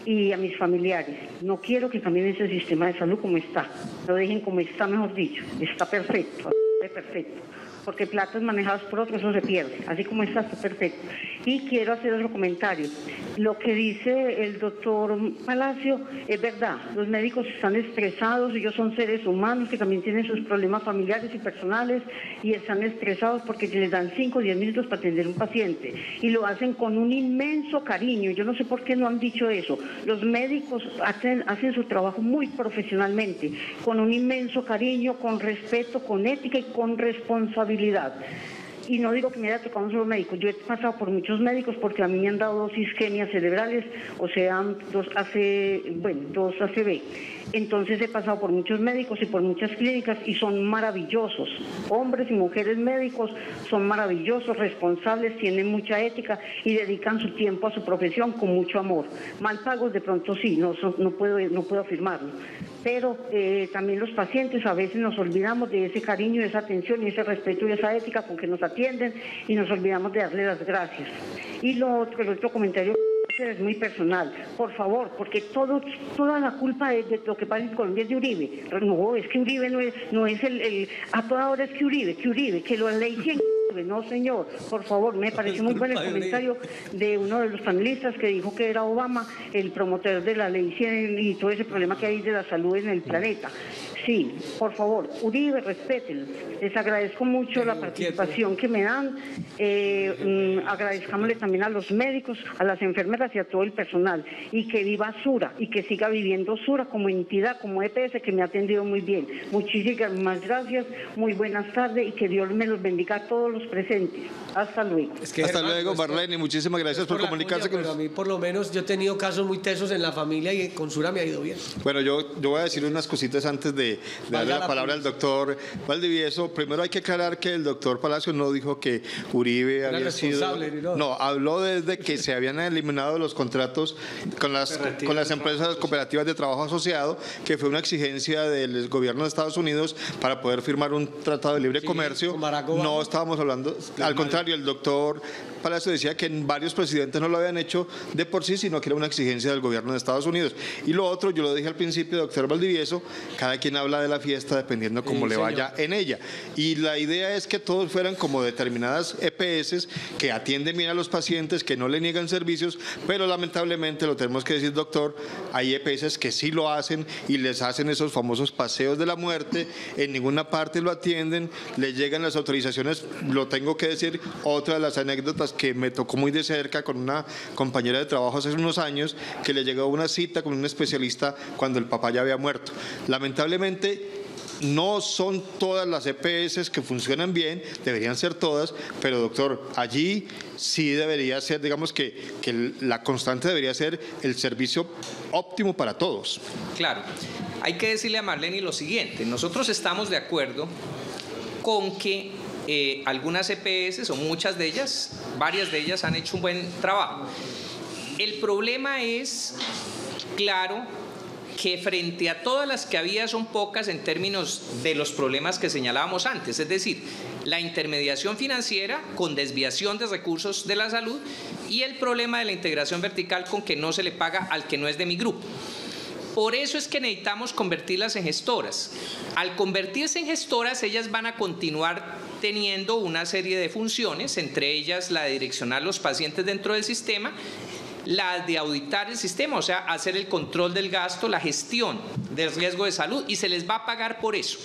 y a mis familiares. No quiero que cambien ese sistema de salud como está. Lo dejen como está, mejor dicho. Está perfecto, perfecto. Porque platos manejados por otros, eso se pierde. Así como está perfecto. Y quiero hacer otro comentario. Lo que dice el doctor Palacio es verdad. Los médicos están estresados, ellos son seres humanos que también tienen sus problemas familiares y personales, y están estresados porque les dan 5 o 10 minutos para atender un paciente. Y lo hacen con un inmenso cariño. Yo no sé por qué no han dicho eso. Los médicos hacen su trabajo muy profesionalmente, con un inmenso cariño, con respeto, con ética y con responsabilidad. Y no digo que me haya tocado un solo médico, yo he pasado por muchos médicos porque a mí me han dado 2 isquemias cerebrales, o sea, 2 ACV. Entonces he pasado por muchos médicos y por muchas clínicas y son maravillosos. Hombres y mujeres médicos son maravillosos, responsables, tienen mucha ética y dedican su tiempo a su profesión con mucho amor. Mal pagos de pronto sí, no puedo afirmarlo. Pero también los pacientes a veces nos olvidamos de ese cariño, de esa atención y ese respeto y esa ética con que nos atienden, y nos olvidamos de darle las gracias. Y el otro comentario es muy personal, por favor, porque toda la culpa de lo que pasa en Colombia es de Uribe. No, es que Uribe no es a toda hora es que Uribe, que lo ley 100. No, señor, por favor, me pareció muy bueno el comentario de uno de los panelistas que dijo que era Obama el promotor de la ley 100 y todo ese problema que hay de la salud en el planeta. Sí, por favor, Uribe, respétenlo. Les agradezco mucho la participación que me dan. Agradezcámosle también a los médicos, a las enfermeras y a todo el personal. Y que viva Sura y que siga viviendo Sura como entidad, como EPS, que me ha atendido muy bien. Muchísimas gracias, muy buenas tardes y que Dios me los bendiga a todos los presentes. Hasta luego. Hasta luego, Marlene, muchísimas gracias por comunicarse con nosotros. A mí, por lo menos, yo he tenido casos muy tesos en la familia y con Sura me ha ido bien. Bueno, yo voy a decir unas cositas antes de darle la palabra al doctor Valdivieso. Primero hay que aclarar que el doctor Palacio no dijo que Uribe había sido... No, habló desde que se habían eliminado los contratos con las empresas cooperativas de trabajo asociado, que fue una exigencia del gobierno de Estados Unidos para poder firmar un tratado de libre comercio. No estábamos hablando, al contrario, el doctor Palacio decía que varios presidentes no lo habían hecho de por sí, sino que era una exigencia del gobierno deEstados Unidos. Y lo otro, yo lo dije al principio, doctor Valdivieso, cada quien habla de la fiesta dependiendo cómo le vaya en ella. Y la idea es que todos fueran como determinadas EPS que atienden bien a los pacientes, que no le niegan servicios, pero lamentablemente, lo tenemos que decir, doctor, hay EPS que sí lo hacen y les hacen esos famosos paseos de la muerte, en ninguna parte lo atienden, les llegan las autorizaciones, lo tengo que decir, otra de las anécdotas que me tocó muy de cerca con una compañera de trabajo hace unos años, que le llegó una cita con un especialista cuando el papá ya había muerto. Lamentablemente, no son todas las EPS que funcionan bien, deberían ser todas, pero doctor, allí sí debería ser, digamos que la constante debería ser el servicio óptimo para todos. Claro, hay que decirle a Marlene lo siguiente, nosotros estamos de acuerdo con que algunas EPS, o muchas de ellas, varias de ellas han hecho un buen trabajo. El problema es, claro, que frente a todas las que había son pocas en términos de los problemas que señalábamos antes, es decir, la intermediación financiera con desviación de recursos de la salud y el problema de la integración vertical con que no se le paga al que no es de mi grupo. Por eso es que necesitamos convertirlas en gestoras. Al convertirse en gestoras, ellas van a continuar teniendo una serie de funciones, entre ellas la de direccionar los pacientes dentro del sistema, la de auditar el sistema, o sea, hacer el control del gasto, la gestión del riesgo de salud, y se les va a pagar por eso.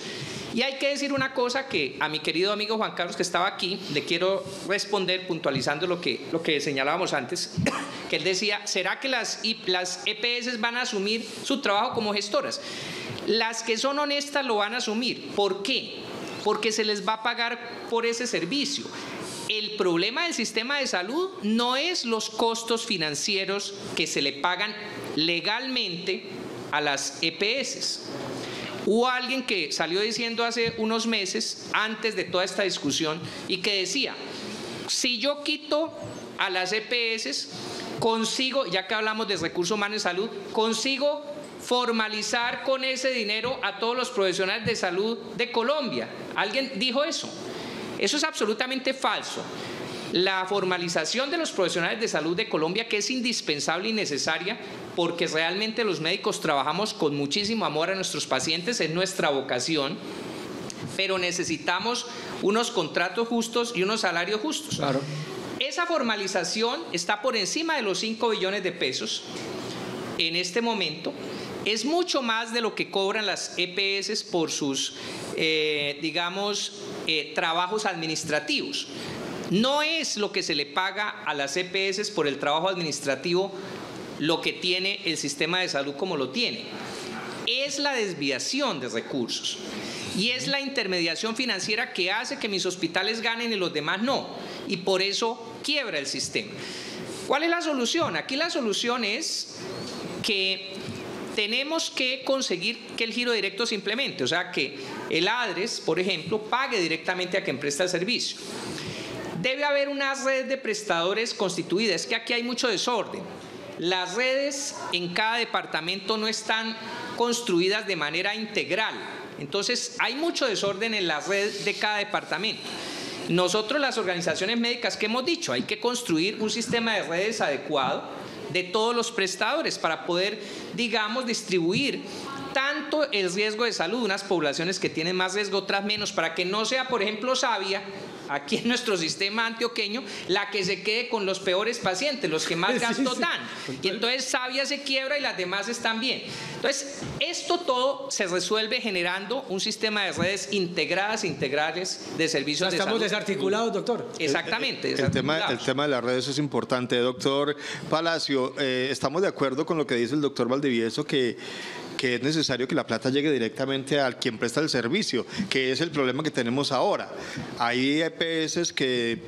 Y hay que decir una cosa que a mi querido amigo Juan Carlos, que estaba aquí, le quiero responder puntualizando lo que señalábamos antes, que él decía, ¿será que las EPS van a asumir su trabajo como gestoras? Las que son honestas lo van a asumir. ¿Por qué? Porque se les va a pagar por ese servicio. El problema del sistema de salud no es los costos financieros que se le pagan legalmente a las EPS. Hubo alguien que salió diciendo hace unos meses, antes de toda esta discusión, y que decía, si yo quito a las EPS, consigo, ya que hablamos de recursos humanos y salud, consigo formalizar con ese dinero a todos los profesionales de salud de Colombia. ¿Alguien dijo eso? Eso es absolutamente falso. La formalización de los profesionales de salud de Colombia, que es indispensable y necesaria, porque realmente los médicos trabajamos con muchísimo amor a nuestros pacientes, es nuestra vocación, pero necesitamos unos contratos justos y unos salarios justos. Claro. Esa formalización está por encima de los 5 billones de pesos en este momento. Es mucho más de lo que cobran las EPS por sus, trabajos administrativos. No es lo que se le paga a las EPS por el trabajo administrativo lo que tiene el sistema de salud como lo tiene. Es la desviación de recursos y es la intermediación financiera que hace que mis hospitales ganen y los demás no. Y por eso quiebra el sistema. ¿Cuál es la solución? Aquí la solución es que tenemos que conseguir que el giro directo se implemente, o sea, que el ADRES, por ejemplo, pague directamente a quien presta el servicio. Debe haber una red de prestadores constituida, es que aquí hay mucho desorden. Las redes en cada departamento no están construidas de manera integral, entonces hay mucho desorden en la red de cada departamento. Nosotros, las organizaciones médicas, ¿qué hemos dicho? Hay que construir un sistema de redes adecuado de todos los prestadores para poder, digamos, distribuir tanto el riesgo de salud, unas poblaciones que tienen más riesgo, otras menos, para que no sea, por ejemplo, Sabia, aquí en nuestro sistema antioqueño, la que se quede con los peores pacientes, los que más gastos dan. Y entonces Sabia se quiebra y las demás están bien. Entonces, esto todo se resuelve generando un sistema de redes integradas, integrales de servicios de salud. Estamos desarticulados, doctor. Exactamente. El tema de las redes es importante. Doctor Palacio, estamos de acuerdo con lo que dice el doctor Valdivieso, que que es necesario que la plata llegue directamente al quien presta el servicio, que es el problema que tenemos ahora. Hay EPS que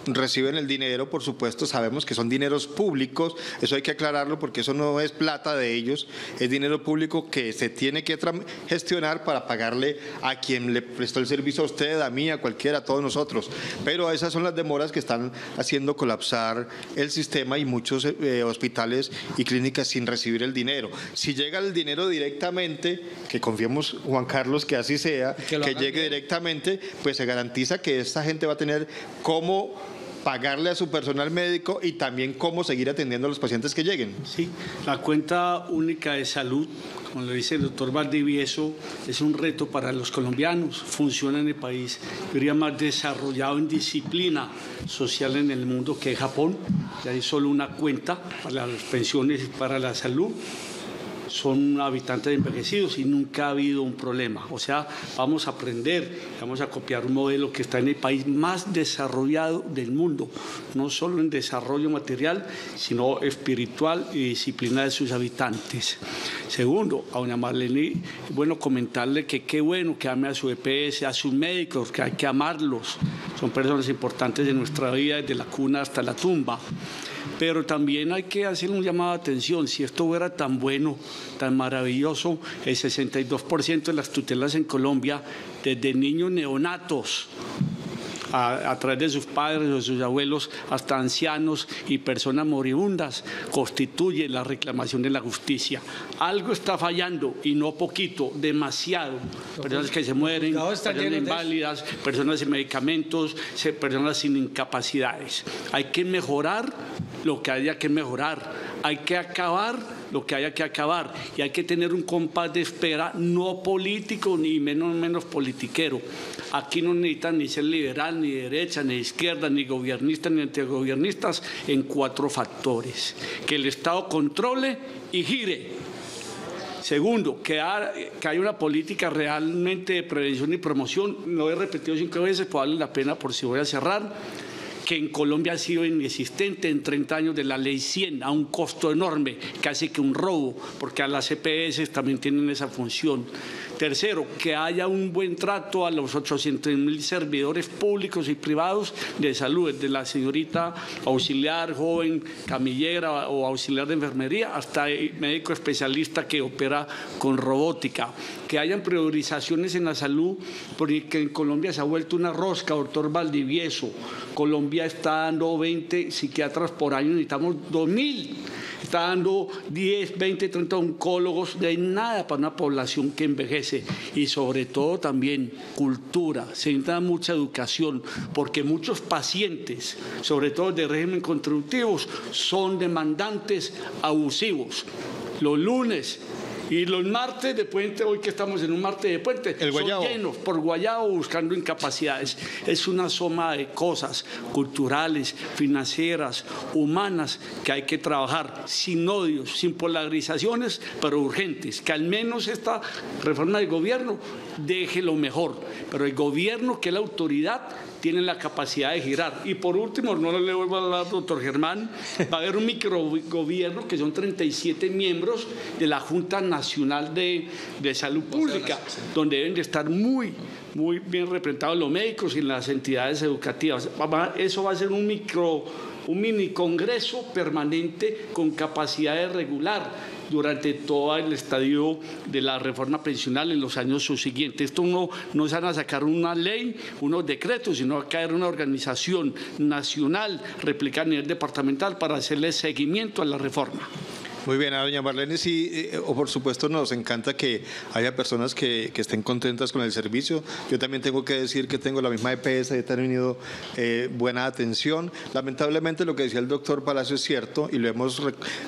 reciben el dinero, por supuesto, sabemos que son dineros públicos, eso hay que aclararlo porque eso no es plata de ellos, es dinero público que se tiene que gestionar para pagarle a quien le prestó el servicio, a usted, a mí, a cualquiera, a todos nosotros. Pero esas son las demoras que están haciendo colapsar el sistema y muchos hospitales y clínicas sin recibir el dinero. Si llega el dinero directamente, que confiemos, Juan Carlos, que así sea, que llegue directamente, pues se garantiza que esta gente va a tener cómo pagarle a su personal médico y también cómo seguir atendiendo a los pacientes que lleguen. Sí, la cuenta única de salud, como lo dice el doctor Valdivieso, es un reto para los colombianos. Funciona en el país, yo diría, más desarrollado en disciplina social en el mundo que Japón. Ya hay solo una cuenta para las pensiones y para la salud. Son habitantes envejecidos y nunca ha habido un problema. O sea, vamos a aprender, vamos a copiar un modelo que está en el país más desarrollado del mundo, no solo en desarrollo material, sino espiritual y disciplina de sus habitantes. Segundo, a doña Marlene, bueno comentarle que qué bueno que ame a su EPS, a sus médicos, que hay que amarlos. Son personas importantes en nuestra vida, desde la cuna hasta la tumba. Pero también hay que hacer un llamado de atención. Si esto fuera tan bueno, tan maravilloso, el 62% de las tutelas en Colombia, desde niños neonatos, a través de sus padres o de sus abuelos, hasta ancianos y personas moribundas, constituye la reclamación de la justicia. Algo está fallando, y no poquito, demasiado. Personas que se mueren, personas inválidas, personas sin medicamentos, personas sin incapacidades. Hay que mejorar lo que haya que mejorar, hay que acabar lo que haya que acabar, y hay que tener un compás de espera no político ni menos politiquero. Aquí no necesitan ni ser liberal, ni derecha, ni izquierda, ni gobiernistas, ni antigobiernistas, en 4 factores: que el Estado controle y gire. Segundo, que haya una política realmente de prevención y promoción. Lo he repetido 5 veces, pues vale la pena por si voy a cerrar, que en Colombia ha sido inexistente en 30 años de la Ley 100, a un costo enorme, casi que un robo, porque a las EPS también tienen esa función. Tercero, que haya un buen trato a los 800.000 servidores públicos y privados de salud, desde la señorita auxiliar, joven, camillera o auxiliar de enfermería, hasta el médico especialista que opera con robótica. Que hayan priorizaciones en la salud, porque en Colombia se ha vuelto una rosca, doctor Valdivieso. Colombia está dando 20 psiquiatras por año, necesitamos 2.000. Está dando 10, 20, 30 oncólogos, no hay nada para una población que envejece. Y sobre todo también cultura, se necesita mucha educación, porque muchos pacientes, sobre todo de régimen contributivos, son demandantes abusivos. Los lunes y los martes de puente, hoy que estamos en un martes de puente, son llenos por guayabo buscando incapacidades. Es una suma de cosas culturales, financieras, humanas, que hay que trabajar sin odios, sin polarizaciones, pero urgentes. Que al menos esta reforma del gobierno deje lo mejor, pero el gobierno, que es la autoridad, tiene la capacidad de girar. Y por último, no le vuelvo a hablar, doctor Germán, va a haber un microgobierno que son 37 miembros de la Junta Nacional de Salud Pública, donde deben de estar muy bien representados los médicos y las entidades educativas. Eso va a ser un mini congreso permanente con capacidad de regular durante todo el estadio de la reforma pensional en los años subsiguientes. Esto no se van a sacar una ley, unos decretos, sino va a caer una organización nacional replicada a nivel departamental para hacerle seguimiento a la reforma. Muy bien, a doña Marlene, sí, por supuesto nos encanta que haya personas que estén contentas con el servicio. Yo también tengo que decir que tengo la misma EPS, he tenido buena atención. Lamentablemente lo que decía el doctor Palacio es cierto, y lo hemos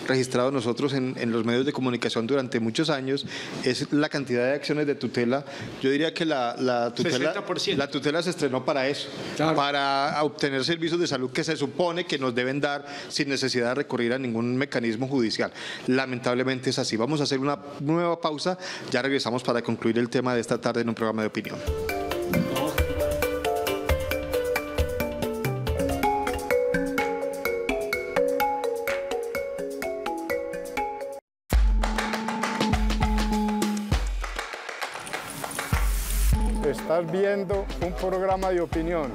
registrado nosotros en los medios de comunicación durante muchos años, es la cantidad de acciones de tutela. Yo diría que la tutela se estrenó para eso, claro, para obtener servicios de salud que se supone que nos deben dar sin necesidad de recurrir a ningún mecanismo judicial. Lamentablemente es así. Vamos a hacer una nueva pausa, ya regresamos para concluir el tema de esta tarde en un programa de opinión. Estás viendo un programa de opinión.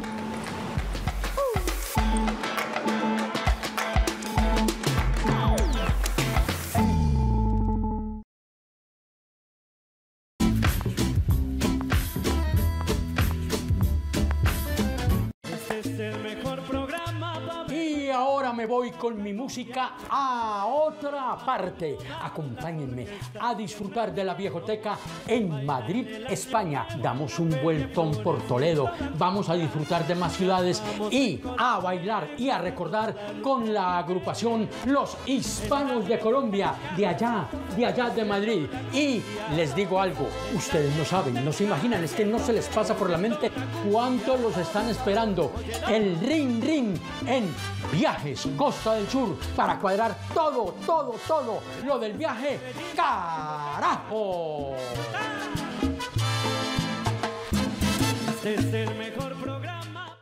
Me voy con mi música a otra parte. Acompáñenme a disfrutar de la Viejoteca en Madrid, España. Damos un vueltón por Toledo. Vamos a disfrutar de más ciudades y a bailar y a recordar con la agrupación Los Hispanos de Colombia, de allá de Madrid. Y les digo algo, ustedes no saben, no se imaginan, es que no se les pasa por la mente cuánto los están esperando. El Ring Ring en Viajes Costa del Sur, para cuadrar todo lo del viaje. ¡Carajo! Este es el mejor programa.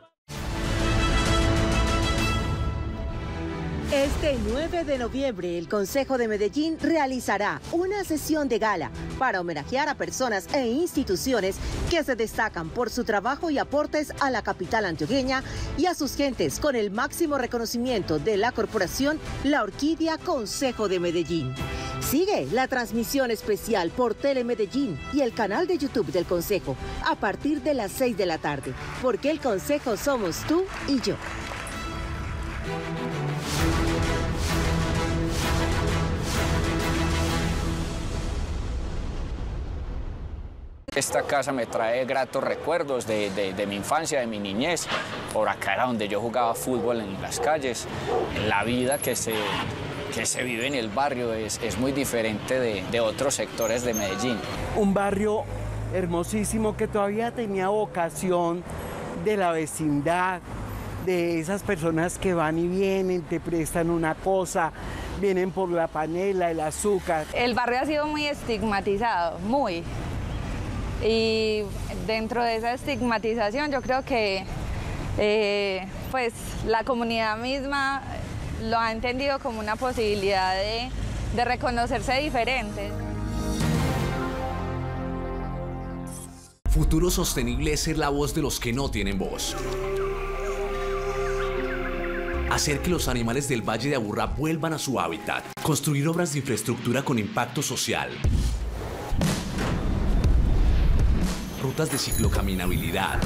Este 9 de noviembre, el Consejo de Medellín realizará una sesión de gala para homenajear a personas e instituciones que se destacan por su trabajo y aportes a la capital antioqueña y a sus gentes con el máximo reconocimiento de la corporación La Orquídea Consejo de Medellín. Sigue la transmisión especial por Telemedellín y el canal de YouTube del Consejo a partir de las 6 de la tarde, porque el Consejo somos tú y yo. Esta casa me trae gratos recuerdos de mi infancia, de mi niñez. Por acá era donde yo jugaba fútbol en las calles. La vida que se vive en el barrio es muy diferente de otros sectores de Medellín. Un barrio hermosísimo que todavía tenía vocación de la vecindad, de esas personas que van y vienen, te prestan una cosa, vienen por la panela, el azúcar. El barrio ha sido muy estigmatizado, muy. Y dentro de esa estigmatización yo creo que pues la comunidad misma lo ha entendido como una posibilidad de reconocerse diferente. Futuro Sostenible es ser la voz de los que no tienen voz. Hacer que los animales del Valle de Aburrá vuelvan a su hábitat. Construir obras de infraestructura con impacto social. Rutas de ciclocaminabilidad,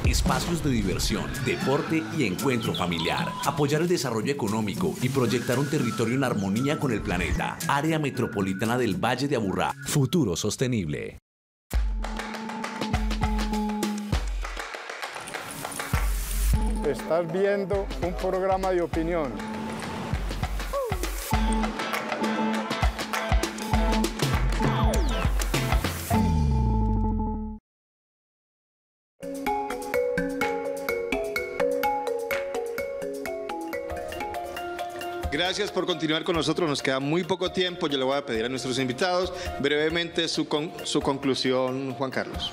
espacios de diversión, deporte y encuentro familiar, apoyar el desarrollo económico y proyectar un territorio en armonía con el planeta. Área Metropolitana del Valle de Aburrá. Futuro Sostenible. Estás viendo un programa de opinión. Gracias por continuar con nosotros, nos queda muy poco tiempo. Yo le voy a pedir a nuestros invitados brevemente su conclusión, Juan Carlos.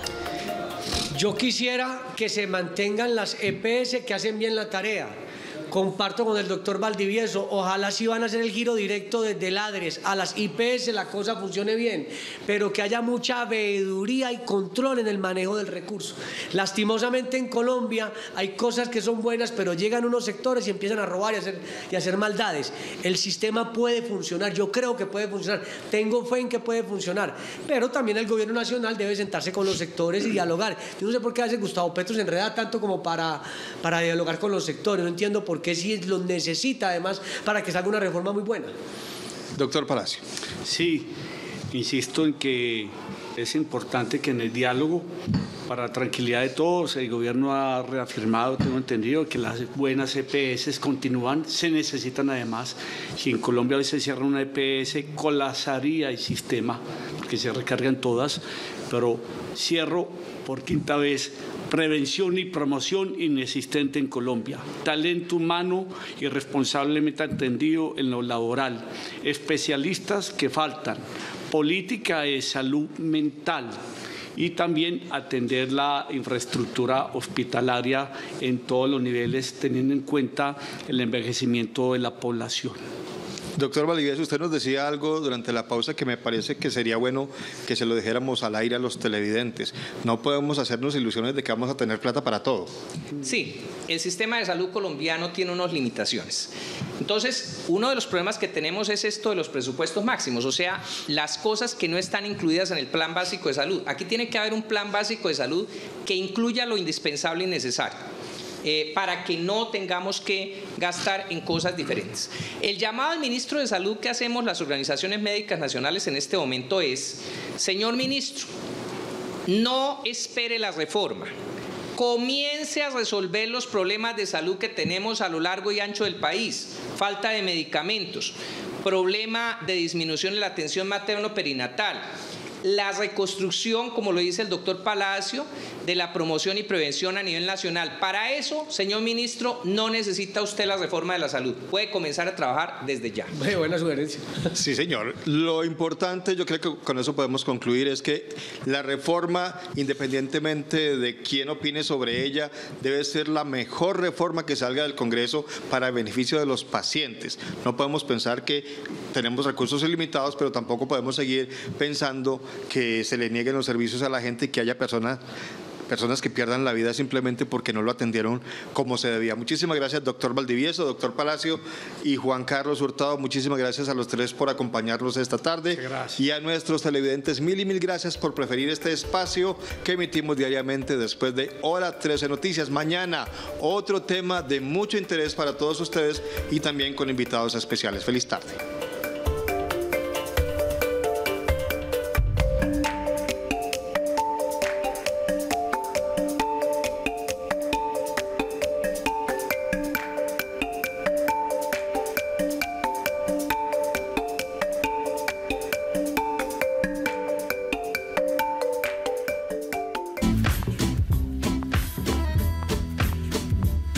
Yo quisiera que se mantengan las EPS que hacen bien la tarea. Comparto con el doctor Valdivieso, ojalá sí van a hacer el giro directo desde Ladres a las IPS, la cosa funcione bien, pero que haya mucha veeduría y control en el manejo del recurso. Lastimosamente en Colombia hay cosas que son buenas, pero llegan unos sectores y empiezan a robar y a hacer maldades. El sistema puede funcionar, yo creo que puede funcionar, tengo fe en que puede funcionar, pero también el gobierno nacional debe sentarse con los sectores y dialogar. Yo no sé por qué a veces Gustavo Petro se enreda tanto como para dialogar con los sectores, no entiendo por qué si lo necesita además para que salga una reforma muy buena. Doctor Palacio. Sí, insisto en que es importante que en el diálogo, para la tranquilidad de todos, el gobierno ha reafirmado, tengo entendido, que las buenas EPS continúan, se necesitan además. Si en Colombia hoy se cierra una EPS, colapsaría el sistema, porque se recargan todas, pero cierro por quinta vez. Prevención y promoción inexistente en Colombia. Talento humano y responsablemente atendido en lo laboral. Especialistas que faltan. Política de salud mental. Y también atender la infraestructura hospitalaria en todos los niveles, teniendo en cuenta el envejecimiento de la población. Doctor Valdivieso, usted nos decía algo durante la pausa que me parece que sería bueno que se lo dijéramos al aire a los televidentes. No podemos hacernos ilusiones de que vamos a tener plata para todo. Sí, el sistema de salud colombiano tiene unas limitaciones. Entonces, uno de los problemas que tenemos es esto de los presupuestos máximos, o sea, las cosas que no están incluidas en el plan básico de salud. Aquí tiene que haber un plan básico de salud que incluya lo indispensable y necesario. Para que no tengamos que gastar en cosas diferentes. El llamado al ministro de Salud que hacemos las organizaciones médicas nacionales en este momento es: señor ministro, no espere la reforma, comience a resolver los problemas de salud que tenemos a lo largo y ancho del país, falta de medicamentos, problema de disminución en la atención materno-perinatal, la reconstrucción, como lo dice el doctor Palacio, de la promoción y prevención a nivel nacional. Para eso, señor ministro, no necesita usted la reforma de la salud. Puede comenzar a trabajar desde ya. Buena sugerencia. Sí, señor. Lo importante, yo creo que con eso podemos concluir, es que la reforma, independientemente de quién opine sobre ella, debe ser la mejor reforma que salga del Congreso para el beneficio de los pacientes. No podemos pensar que tenemos recursos ilimitados, pero tampoco podemos seguir pensando que se le nieguen los servicios a la gente y que haya personas que pierdan la vida simplemente porque no lo atendieron como se debía. Muchísimas gracias, doctor Valdivieso, doctor Palacio y Juan Carlos Hurtado. Muchísimas gracias a los tres por acompañarnos esta tarde. Gracias. Y a nuestros televidentes, mil y mil gracias por preferir este espacio que emitimos diariamente después de Hora 13 Noticias. Mañana, otro tema de mucho interés para todos ustedes y también con invitados especiales. Feliz tarde.